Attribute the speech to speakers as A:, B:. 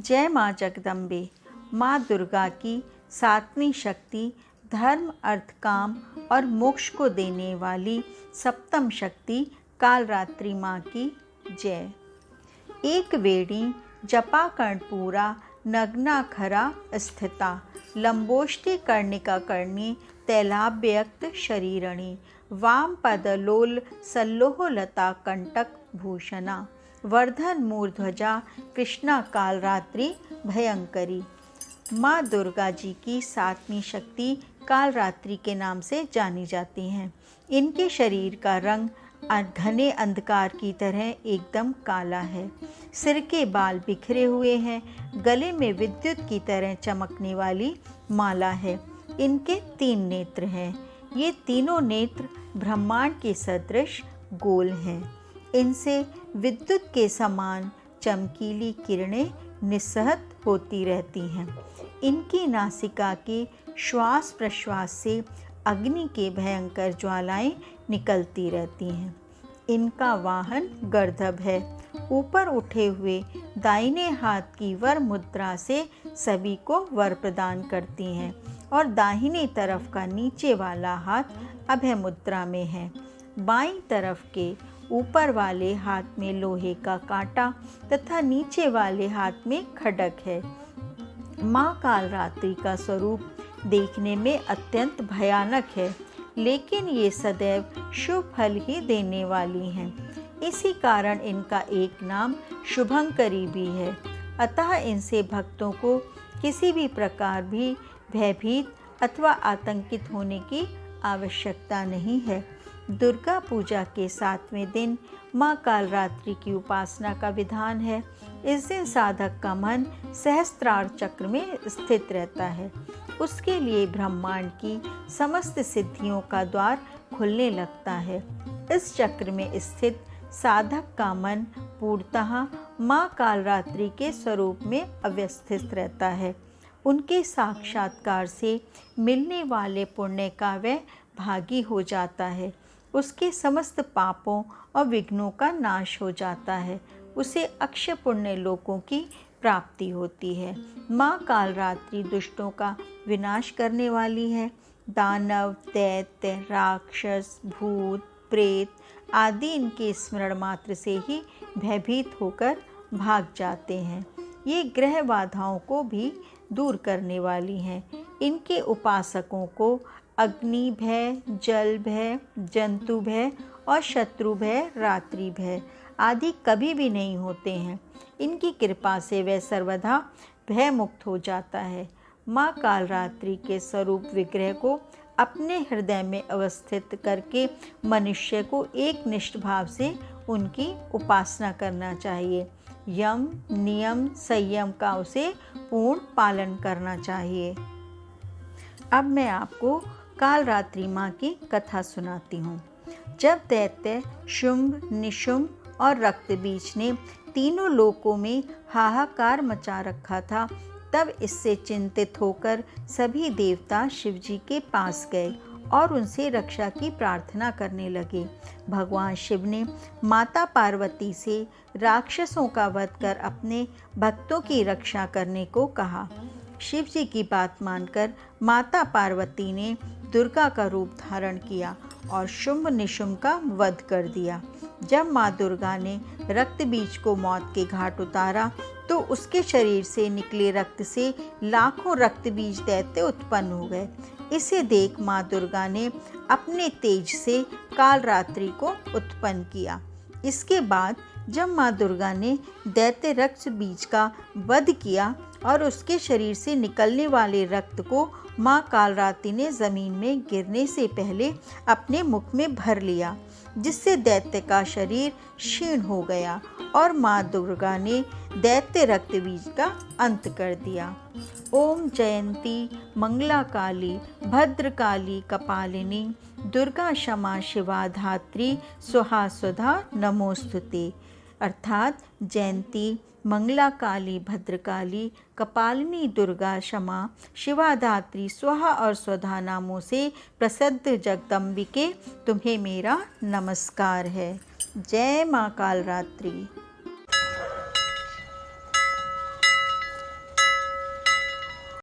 A: जय माँ जगदम्बे। माँ दुर्गा की सातवीं शक्ति, धर्म अर्थ काम और मोक्ष को देने वाली सप्तम शक्ति कालरात्रि माँ की जय। एक वेणी जपा कर्णपूरा नग्ना खरा स्थिता, लंबोष्टि कर्णिका कर्णी तैलाभ्यक्त शरीरणी, वाम पदलोल सल्लोह लता कंटक भूषणा, वर्धन मूर्ध्वजा कृष्णा कालरात्रि भयंकरी। माँ दुर्गा जी की सातवीं शक्ति कालरात्रि के नाम से जानी जाती हैं। इनके शरीर का रंग घने अंधकार की तरह एकदम काला है। सिर के बाल बिखरे हुए हैं। गले में विद्युत की तरह चमकने वाली माला है। इनके 3 नेत्र हैं। ये तीनों नेत्र ब्रह्मांड के सदृश गोल हैं। इनसे विद्युत के समान चमकीली किरणें निस्सहत होती रहती हैं। इनकी नासिका के श्वास प्रश्वास से अग्नि के भयंकर ज्वालाएं निकलती रहती हैं। इनका वाहन गर्दभ है। ऊपर उठे हुए दाहिने हाथ की वर मुद्रा से सभी को वर प्रदान करती हैं और दाहिनी तरफ का नीचे वाला हाथ अभय मुद्रा में है। बाईं तरफ के ऊपर वाले हाथ में लोहे का कांटा तथा नीचे वाले हाथ में खड्ग है। माँ कालरात्रि का स्वरूप देखने में अत्यंत भयानक है, लेकिन ये सदैव शुभ फल ही देने वाली हैं। इसी कारण इनका एक नाम शुभंकरी भी है। अतः इनसे भक्तों को किसी भी प्रकार भी भयभीत अथवा आतंकित होने की आवश्यकता नहीं है। दुर्गा पूजा के 7वें दिन माँ कालरात्रि की उपासना का विधान है। इस दिन साधक का मन सहस्त्रार चक्र में स्थित रहता है। उसके लिए ब्रह्मांड की समस्त सिद्धियों का द्वार खुलने लगता है। इस चक्र में स्थित साधक का मन पूर्णतः माँ कालरात्रि के स्वरूप में अवस्थित रहता है। उनके साक्षात्कार से मिलने वाले पुण्य का वह भागी हो जाता है। उसके समस्त पापों और विघ्नों का नाश हो जाता है। उसे अक्षय पुण्य लोकों की प्राप्ति होती है। माँ कालरात्रि दुष्टों का विनाश करने वाली है। दानव, दैत्य, राक्षस, भूत, प्रेत आदि इनके स्मरण मात्र से ही भयभीत होकर भाग जाते हैं। ये ग्रह बाधाओं को भी दूर करने वाली हैं। इनके उपासकों को अग्नि भय, जल भय, जंतु भय और शत्रु भय, रात्रि भय आदि कभी भी नहीं होते हैं। इनकी कृपा से वह सर्वदा भय मुक्त हो जाता है। माँ कालरात्रि के स्वरूप विग्रह को अपने हृदय में अवस्थित करके मनुष्य को एक निष्ठ भाव से उनकी उपासना करना चाहिए। यम, नियम, संयम का उसे पूर्ण पालन करना चाहिए। अब मैं आपको कालरात्रि माँ की कथा सुनाती हूँ। जब दैत्य शुंभ, निशुंभ और रक्तबीज ने तीनों लोकों में हाहाकार मचा रखा था, तब इससे चिंतित होकर सभी देवता शिवजी के पास गए और उनसे रक्षा की प्रार्थना करने लगे। भगवान शिव ने माता पार्वती से राक्षसों का वध कर अपने भक्तों की रक्षा करने को कहा। शिव जी की बात मानकर माता पार्वती ने दुर्गा का रूप धारण किया और शुंभ निशुंभ का वध कर दिया। जब माँ दुर्गा ने रक्तबीज को मौत के घाट उतारा तो उसके शरीर से निकले रक्त से लाखों रक्तबीज दैत्य उत्पन्न हो गए। इसे देख माँ दुर्गा ने अपने तेज से कालरात्रि को उत्पन्न किया। इसके बाद जब माँ दुर्गा ने दैत्य रक्तबीज का वध किया और उसके शरीर से निकलने वाले रक्त को माँ कालरात्रि ने जमीन में गिरने से पहले अपने मुख में भर लिया, जिससे दैत्य का शरीर क्षीण हो गया और माँ दुर्गा ने दैत्य रक्तबीज का अंत कर दिया। ओम जयंती मंगला काली भद्रकाली कपालिनी दुर्गा क्षमा शिवा धात्री स्वाहा स्वधा नमोस्तुते। अर्थात जयंती, मंगला काली, भद्रकाली, कपालिनी दुर्गा, क्षमा, शिवाधात्री, स्वाहा और स्वधा नामों से प्रसिद्ध जगदम्बिके तुम्हें मेरा नमस्कार है। जय माँ कालरात्रि।